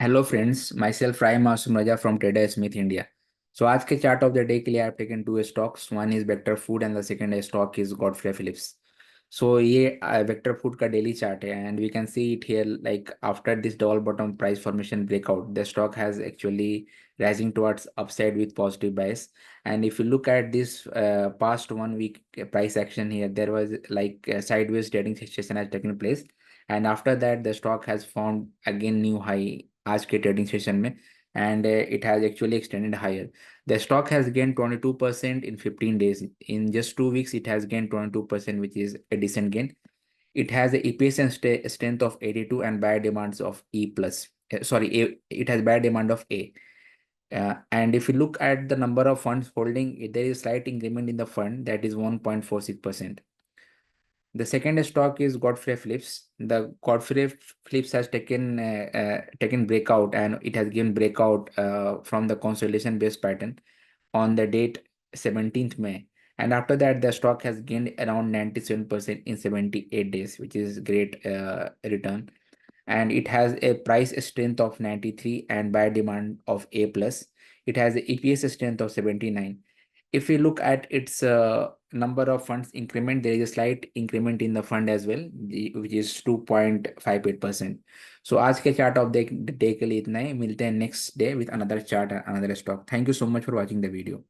Hello friends, myself Rai Masoom Raza from Trader Smith India. So आज के chart of the day के लिए I have taken two stocks. One is Vector Food and the second stock is Godfrey Phillips. So ये Vector Food का daily chart है and we can see it here like after this double bottom price formation breakout the stock has actually rising towards upside with positive bias. And if you look at this past 1 week price action here, there was like a sideways trading session has taken place, and after that the stock has found again new high आज के trading session में, and it has actually extended higher. The stock has gained 22% in 15 days. In just 2 weeks it has gained 22%, which is a decent gain. It has a EPS and strength of 82 and buyer demands of E plus. It has buyer demand of A. And if you look at the number of funds holding, there is slight increment in the fund, that is 1.46%. The second stock is Godfrey Phillips. The Godfrey Phillips has taken breakout, and it has given breakout from the consolidation based pattern on the date 17th May. And after that, the stock has gained around 97% in 78 days, which is great return. And it has a price strength of 93 and buyer demand of A plus. It has a EPS strength of 79. If we look at its number of funds increment, there is a slight increment in the fund as well, which is 2.58%. So आज के chart of the day के लिए इतना ही। मिलते हैं next day with another chart, another stock. Thank you so much for watching the video.